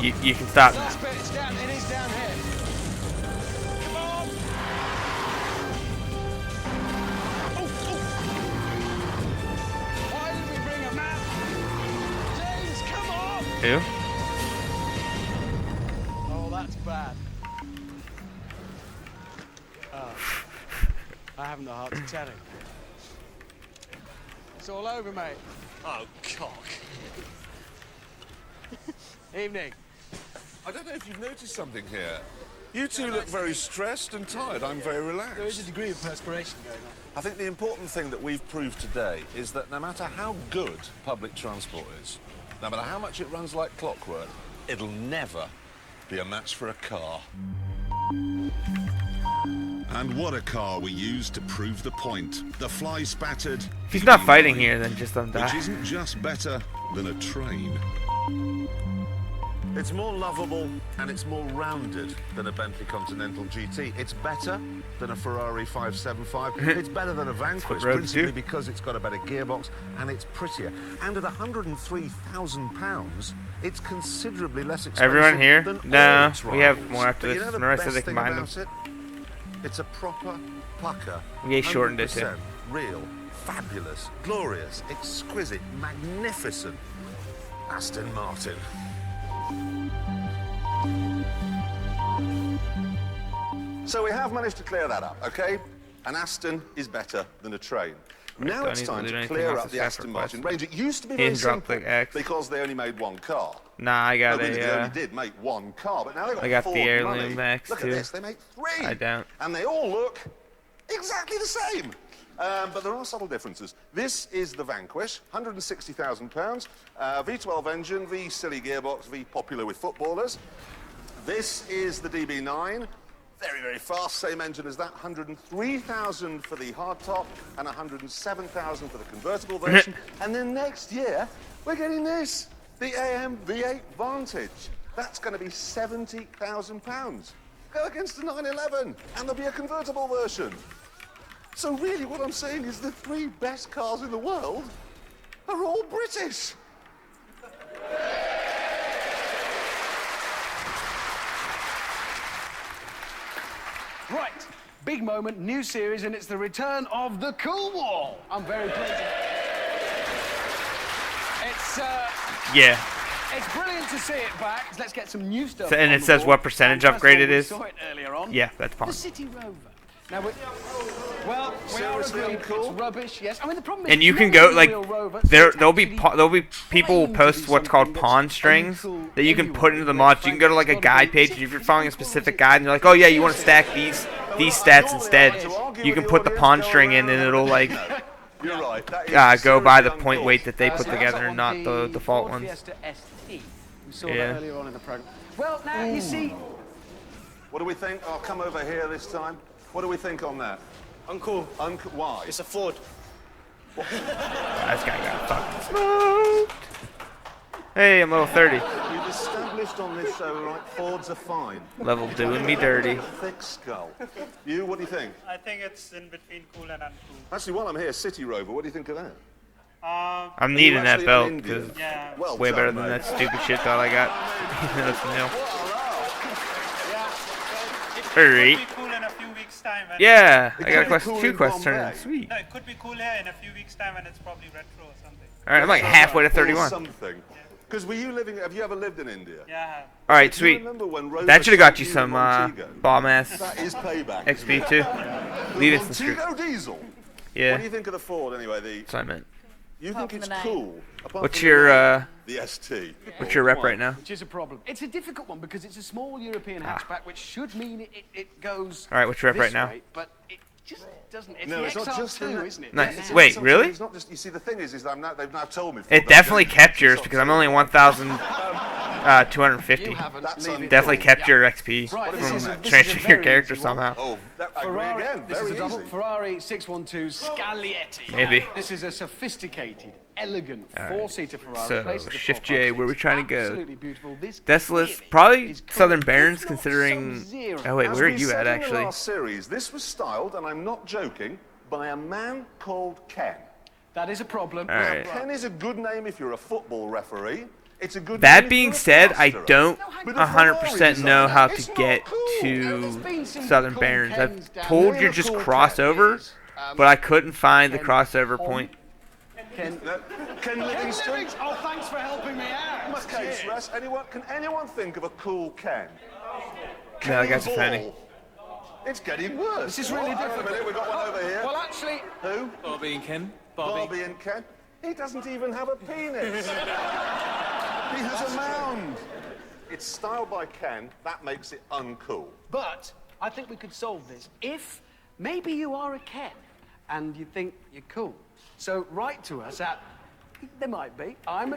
You can stop. Last bit, it's down. It is down here. Come on. Why did we bring a map? James, come on. Who? Oh, that's bad. Oh, I haven't the heart to tell him. It's all over, mate. Oh, cock. Evening. I don't know if you've noticed something here. You two look very stressed and tired. I'm very relaxed. There is a degree of perspiration going on. I think the important thing that we've proved today is that no matter how good public transport is, no matter how much it runs like clockwork, it'll never be a match for a car. And what a car we used to prove the point. The fly-spattered... If he's not fighting here, then just let him Which die. isn't just better than a train. It's more lovable and it's more rounded than a Bentley Continental GT. It's better than a Ferrari 575. It's better than a Vanquish, principally because it's got a better gearbox and it's prettier. And at £103,000, it's considerably less expensive. Everyone here? Than No, all its we have rivals. more after But this. you know The rest of best the thing combined about it? It's a proper pucker. We shortened it too. 100% real, fabulous, glorious, exquisite, magnificent Aston Martin. So we have managed to clear that up, okay? An Aston is better than a train. Now it's time to clear up the Aston Martin range. It used to be very simple because they only made one car. Nah, I got They only did make one car, but now they've got I got Ford the money. Heirloom Max Look too. at this, they make 3. I don't. And they all look exactly the same. But there are subtle differences. This is the Vanquish, £160,000, V12 engine, V silly gearbox, V popular with footballers. This is the DB9, very, very fast, same engine as that, 103,000 for the hardtop and 107,000 for the convertible version. And then next year, we're getting this, the AM V8 Vantage. That's going to be £70,000. Go against the 911, and there'll be a convertible version. So really what I'm saying is the 3 best cars in the world are all British. Right, big moment, new series, and it's the return of the Cool Wall. I'm very pleased. It's Yeah. it's brilliant to see it back. Let's get some new stuff. And on it the says board. what percentage And first upgrade of all, it we is. saw it earlier on. Yeah, that's fine. The City Rover. Now we are Seriously, agreed uncool? it's rubbish. Yes, I mean the problem is. And you it's can never go been a like real Rover, so it's there'll be actually people trying to post be what's called something pawn that's strings uncool that you can put into the anyway. mods. You can go to like a guide page, and if you're following a specific guide and you're like, oh yeah, you want to stack these stats instead, you can put the pawn string in, and it'll like You're right. That is go by the seriously point uncool. weight that they put So together that's and not on the default Ford ones. Fiesta ST. We saw Yeah. that earlier on in the program. Well, now you see, What do we think? I'll come over here this time. What do we think on that? Uncool. Why? It's a Ford. This guy got fucking smoked. Hey, I'm level 30. We've established on this show, right, Fords are fine. Level doing me dirty. Thick skull. You, what do you think? I think it's in between cool and uncool. Actually, while I'm here, City Rover, what do you think of that? I'm needing that actually belt an Indian? because Yeah. Well it's way better done, than mate. that stupid shit that I got. That's new. Hurry. It could be cool in a few weeks' time. And Yeah, I could got a be question. cool 2 in questions. Bombay. Sweet. No, it could be cool here in a few weeks' time, and it's probably retro or something. All right, I'm like halfway to Or 31. something. Because have you ever lived in India? Yeah. All right, Do sweet. you remember when Rover That should have got you sold some the Montego? bomb ass That is payback. XP too. Leave it some street. Montego diesel. What do Yeah, you think of the Ford anyway? that's what I meant. You Apart think from it's the name. cool? Apart What's from your the ST? what's your rep Why? right now? which is a problem. It's a difficult one because it's a small European Ah. hatchback, which should mean it goes. All right, what's your rep this right now? way, but it just doesn't. It's No, the it's not just in XR2, that- isn't it? Nice. It's- Wait, It's not- really? It's not just. You see, the thing is they've now told me. Ford It don't definitely do kept it's yours not because I'm true. only 1,250. You haven't. That's Leave it. uncool. Definitely kept your XP Right, this from is a changing your very character easy one. somehow. Oh, I agree Ferrari, again. this Very is a double easy. Ferrari 612 Scaglietti. Maybe. This is a sophisticated, elegant right. four-seater Ferrari. So, Places the Shift top J, five where we seats. trying to go? Absolutely beautiful. This Desolate, really probably is cool. Southern Barons, It's not considering. Sub-Zero. Oh wait, As where are we you said at in the actually? last series, this was styled, and I'm not joking, by a man called Ken. That is a problem. All right. Ken is a good name if you're a football referee. It's a good name That if being you're a said, I plasterer. don't No, hang 100% know how to It's not get cool. to Southern Barrens. I've Kens down told there. you just Cool cross Ken over, is, but I couldn't find the Ken crossover Hom- point. Ken, Ken Livingston. Oh, thanks for helping me out. Okay, Cheers. Stress. Can anyone think of a cool Ken? No, I got Ken you, Fanny. Ball. It's getting worse. This is really Hang on a difficult. minute, we've got one over here. Well, actually, Who? Barbie and Ken. Barbie and Ken. He doesn't even have a penis. He has a mound. It's styled by Ken. That makes it uncool. but I think we could solve this if maybe you are a Ken and you think you're cool. So write to us at. There might be. I'm a.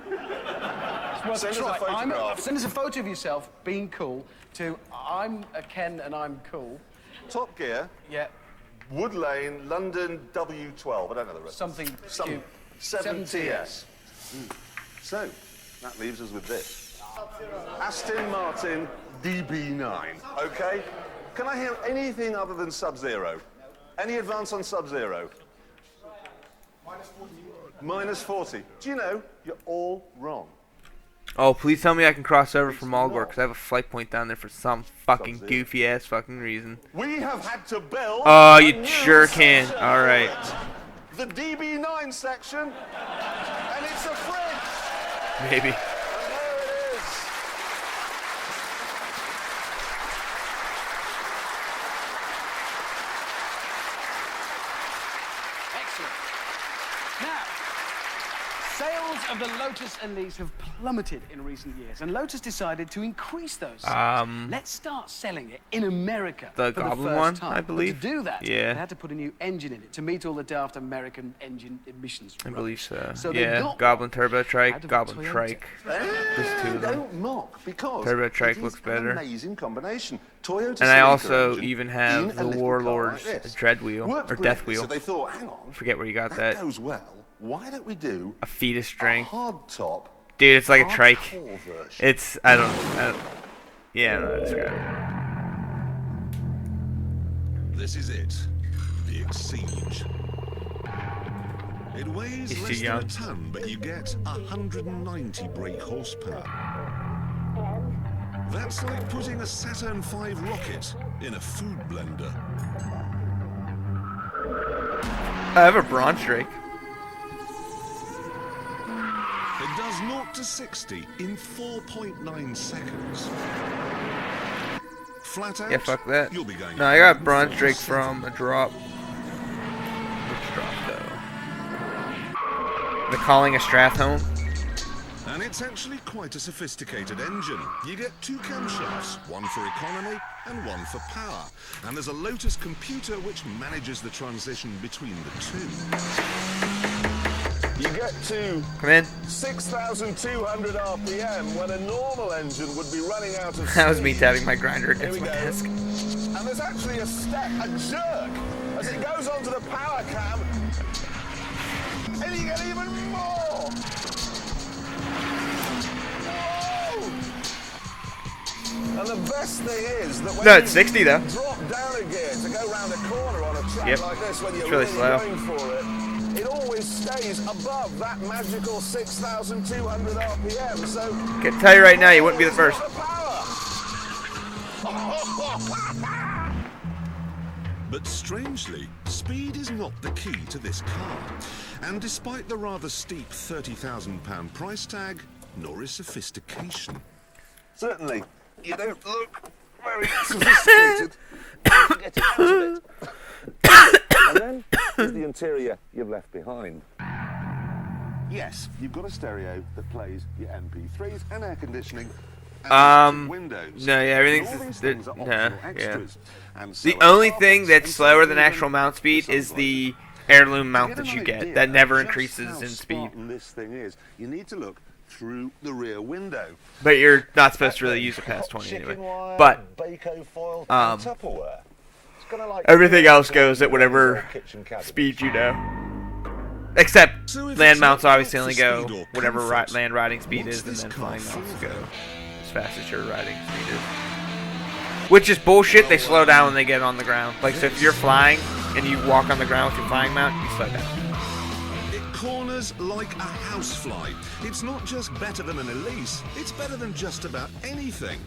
Well, Send us a try. photograph. Send us a photo of yourself being cool to I'm a Ken and I'm cool. Top Gear, Yeah, Wood Lane, London, W12. I don't know the rest. something cute. 7TS. So, that leaves us with this. Aston Martin DB9, okay? Can I hear anything other than Sub-Zero? Any advance on Sub-Zero? Minus 40. Do you know, you're all wrong. Oh, please tell me I can cross over from Algor, because I have a flight point down there for some fucking Sub-Zero. goofy-ass fucking reason. We have had to build. Oh, a you new sure can. section All right. for it. The DB9 section, and it's a fridge. Maybe. And there it is. Excellent. Now, sales of the Lotus Elise have plummeted in recent years, and Lotus decided to increase those sales. Let's start selling it in America The for Goblin the first one, time. I But believe? to do that, Yeah. they had to put a new engine in it to meet all the daft American engine emissions. I believe so. So they Yeah, got Goblin Turbo out Trike, of Goblin Toyota. Trike. There's two of them. Don't mock because Turbo Trike it is looks an better. amazing combination. Toyota And I Celica also engine even have in a the little car Warlord's like this. Dread Wheel, Worked or brilliantly, Death Wheel. So they thought, hang on, Forget where you got that. goes well. Why don't we do A fetus a strength. hard top? Dude, it's like a trike. hardcore version? It's, I don't yeah, I don't know how to describe it. This is it. The Exige. It weighs He's too less than young. a ton, but you get 190 brake horsepower. That's like putting a Saturn V rocket in a food blender. I have a Bronze Drake. It does 0 to 60 in 4.9 seconds. Flat out, Yeah, fuck that. you'll be going No, I got Bronze Drake from a drop. Which drop, though? The Calling a Strathhome. And it's actually quite a sophisticated engine. You get two camshafts, one for economy and one for power. And there's a Lotus computer which manages the transition between the two. You get to Come in. 6,200 RPM when a normal engine would be running out of That was me steam. tapping my grinder Here against we my go. desk. And there's actually a step, a jerk, as it goes onto the power cam. And you get even more. Whoa! And the best thing is that when No, it's you 60 though. drop down a gear to go round a corner on a track Yep. like this when you're It's really slow. going for it, it always stays above that magical 6,200 RPM. So I can tell you right now, you wouldn't be the first. the power. But strangely, speed is not the key to this car. And despite the rather steep £30,000 price tag, nor is sophistication. Certainly, you don't look very sophisticated. Get it out of it. And then there's the interior you've left behind. Yes, you've got a stereo that plays your MP3s and air conditioning. And windows. No, yeah, everything's And all these the- things are no, optional yeah. extras. And so The are only carpets thing that's and slower than even actual mount speed is something the heirloom mount To that get you an get. idea That never of just increases how in speed. Spartan this thing is, you need to look through the rear window. But you're not supposed to really use it past 20 Chicken anyway. wire, But Baco foil, and Tupperware. It's kinda like everything else goes at whatever kitchen cabinet. speed you know. Except So if land it's mounts not obviously only for go speed or whatever comfort, land riding speed what's is, and this then car flying mounts for? go as fast as your riding speed is. Which is bullshit. They slow down when they get on the ground. Like, so if you're flying and you walk on the ground with your flying mount, you slow down. It corners like a housefly. It's not just better than an Elise, it's better than just about anything.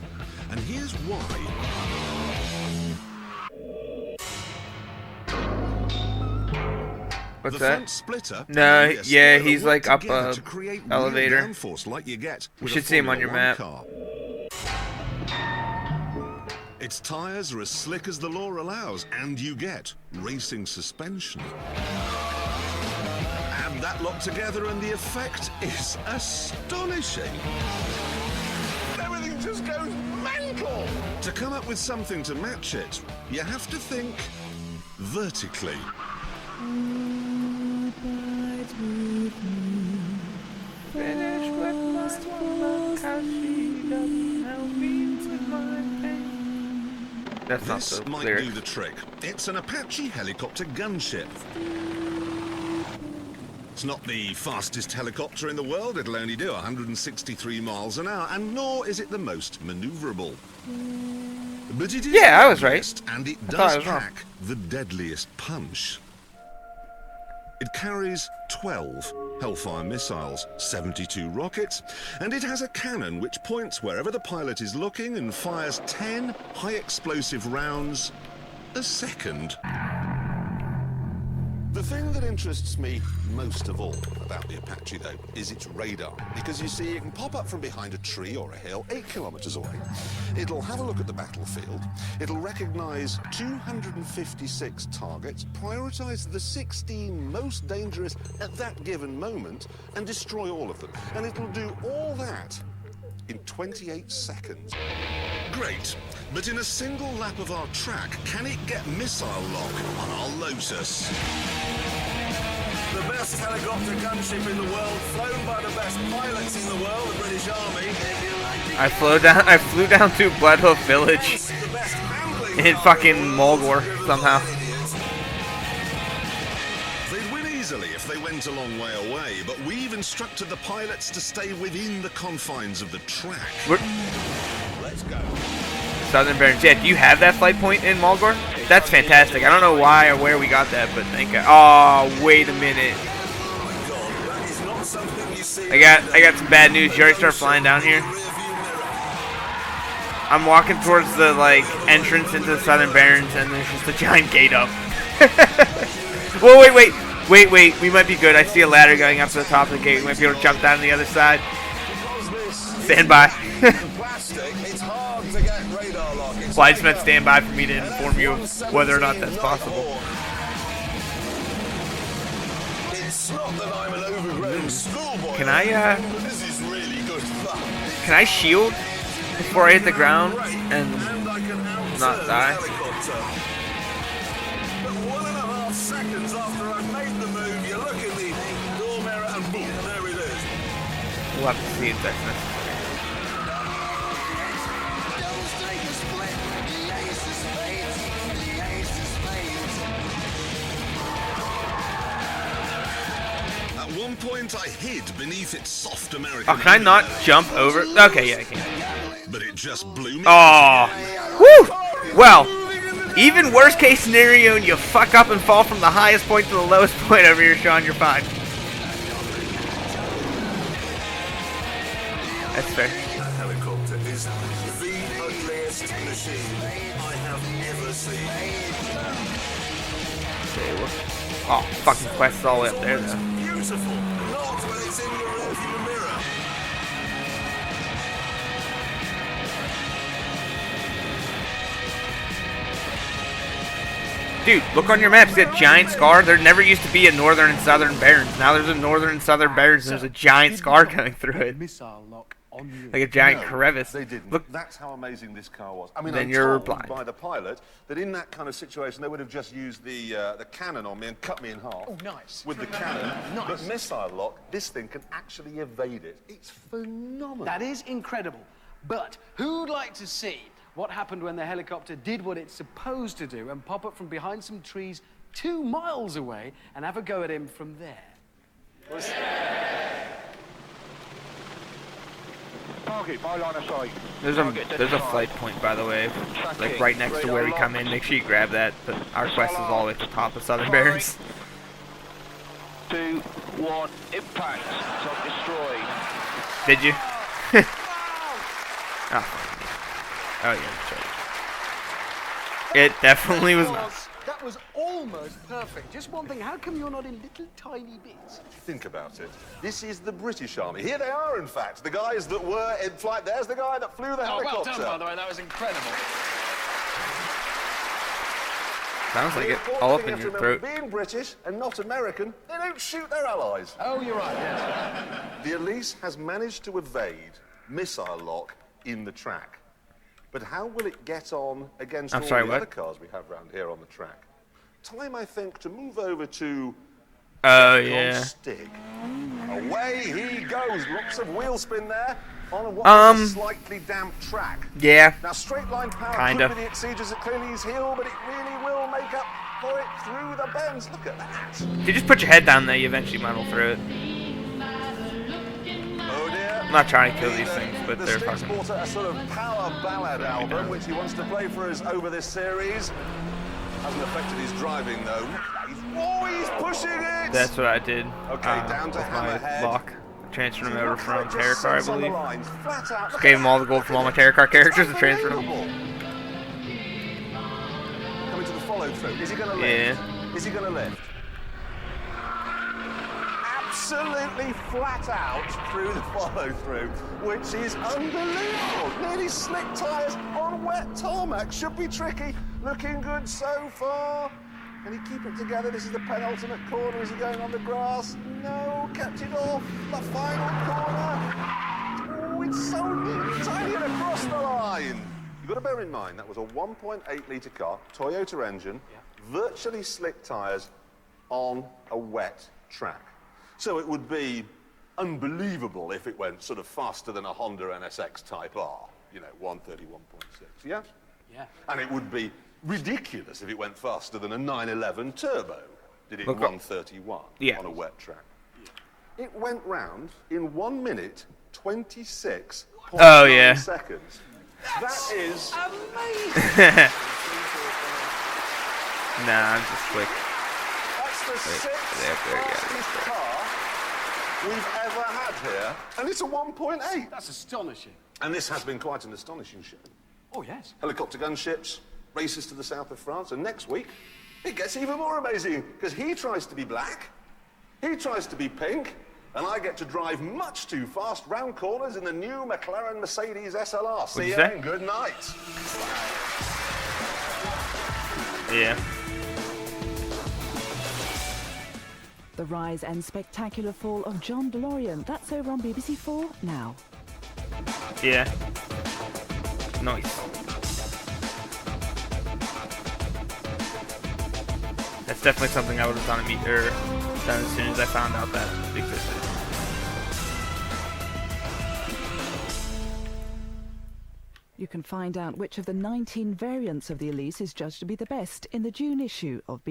And here's why. What's The that? front splitter No, and the yeah, spoiler he's work like up together a to create real elevator. downforce like you get You with should a see him on Formula your map. 1 car. Its tyres are as slick as the law allows, and you get racing suspension. Add that lot together and the effect is astonishing. Everything just goes mental. To come up with something to match it, you have to think vertically. Finish with my woman, 'cause she doesn't help me with my pain. That's not This the might lyric. do the trick. It's an Apache helicopter gunship. It's not the fastest helicopter in the world. It'll only do 163 miles an hour, and nor is it the most maneuverable. But it is Yeah, I was the right. deadliest, and it I thought I does was wrong. pack the deadliest punch. It carries 12 Hellfire missiles, 72 rockets, and it has a cannon which points wherever the pilot is looking and fires 10 high-explosive rounds a second. The thing that interests me most of all about the Apache, though, is its radar. Because you see, it can pop up from behind a tree or a hill 8 kilometers away. It'll have a look at the battlefield. It'll recognize 256 targets, prioritize the 16 most dangerous at that given moment, and destroy all of them. And it'll do all that in 28 seconds. Great, but in a single lap of our track, can it get missile lock on our Lotus? The best helicopter gunship in the world, flown by the best pilots in the world, the British Army. I flew down to Blood Hoof Village The best handling in fucking Mulgore somehow. They'd win easily if they went a long way away, but we've instructed the pilots to stay within the confines of the track. Let's go. Southern Barons. Yeah, do you have that flight point in Mulgore? That's fantastic. I don't know why or where we got that, but thank God. Oh, wait a minute. That is not something you see. I got some bad news. You already start flying down here? I'm walking towards the entrance into the Southern Barons, and there's just a giant gate up. Whoa, wait. We might be good. I see a ladder going up to the top of the gate. We might be able to jump down the other side. Stand by. Plastic, it's hard to get radar lock. Well, I just meant stand by for me to inform you of whether or not that's possible. It's not that I'm an overgrown schoolboy. Can I, This is really good fun. Can I shield before I hit the ground and And I can not outturn die? the helicopter. But 1.5 seconds after I've made the move, you look in the door mirror and boom, there it is. We'll have to see if that's necessary. At one point, I hid beneath its soft American. Oh, can I not jump over? Okay, yeah, I can. But it just blew me. Oh, woo! Well, even worst case scenario, and you fuck up and fall from the highest point to the lowest point over here, Sean, you're fine. That's fair. That helicopter is the ugliest machine I have ever seen. Oh, fucking quest's all the way up there, though. Beautiful, not when it's in the rearview mirror. Dude, look on your map. See that giant scar? There never used to be a northern and southern Barons. Now there's a northern and southern Barons, and there's a giant scar going through it. Missile lock on you. Like a giant No, crevice. They didn't. Look, That's how amazing this car was. I mean, Then I'm you're told blind. by the pilot that in that kind of situation they would have just used the cannon on me and cut me in half. Oh, nice. With the cannon. Nice. But missile lock, this thing can actually evade it. It's phenomenal. That is incredible. But who'd like to see what happened when the helicopter did what it's supposed to do and pop up from behind some trees 2 miles away and have a go at him from there? Target by line of sight. there's a flight point, by the way, like right next to where we come in. Make sure you grab that. But our quest is all the way at the top of Southern Barons. 2, 1, impact. Top destroyed. Did you? Oh. Oh yeah, that's right. It definitely was not. That was almost perfect. Just one thing, how come you're not in little tiny bits? Think about it. This is the British Army. Here they are, in fact. The guys that were in flight. There's the guy that flew the Oh, well helicopter. done, by the way. That was incredible. Sounds like The it important all up thing in you your have to remember, throat. being British and not American, they don't shoot their allies. Oh, you're right, yes. The Elise has managed to evade missile lock in the track. But how will it get on against all the other cars we have around here on the track? Time, I think, to move over to Yeah. Stick. Away he goes. Lots of wheel spin there on what is a slightly damp track. Yeah. Now, straight line power Kinda. could be the exceeders at Clearly's heel, but it really will make up for it through the bends. Look at that. If you just put your head down there, you eventually muddle through it. Oh dear. I'm not trying to kill these things, but the they're Sticks fucking... bought a sort of power ballad album, which he wants to play for us over this series. Hasn't affected his driving, though. He's pushing it! That's what I did. Okay, down to with my Hammerhead. lock. Transferred them over from Just Terror Car, I sits on the believe. lines, flat out. Just gave him all the gold from all my Terror Car characters and transferred them. Unbelievable. Coming to the follow through. Is he going to lift? Yeah. Is he going to lift? Absolutely flat out through the follow through, which is unbelievable. Nearly slick tyres on wet tarmac. Should be tricky. Looking good so far. Can he keep it together? This is the penultimate corner. Is he going on the grass? No, kept it off. The final corner. Oh, it's so neat, tiny and across the line. You've got to bear in mind, that was a 1.8 litre car, Toyota engine, virtually slick tyres on a wet track. So it would be unbelievable if it went sort of faster than a Honda NSX Type R, you know, 131.6, yeah? Yeah. And it would be ridiculous if it went faster than a 911 Turbo. Did it Look up. 131 Yeah. on a wet track? It went round in 1 minute 26.9 Oh, yeah. seconds. That is Amazing. Nah, I'm just quick. that's the sixth there you go. fastest car we've ever had here, and it's a 1.8. That's astonishing. And this has been quite an astonishing show. Oh, yes. Helicopter gunships, races to the south of France, and next week it gets even more amazing because he tries to be black, he tries to be pink, and I get to drive much too fast round corners in the new McLaren Mercedes SLR. See you ya say? and good night. Yeah. The rise and spectacular fall of John DeLorean. That's over on BBC 4 now. Yeah. Nice. That's definitely something I would have done done as soon as I found out that it existed. You can find out which of the 19 variants of the Elise is judged to be the best in the June issue of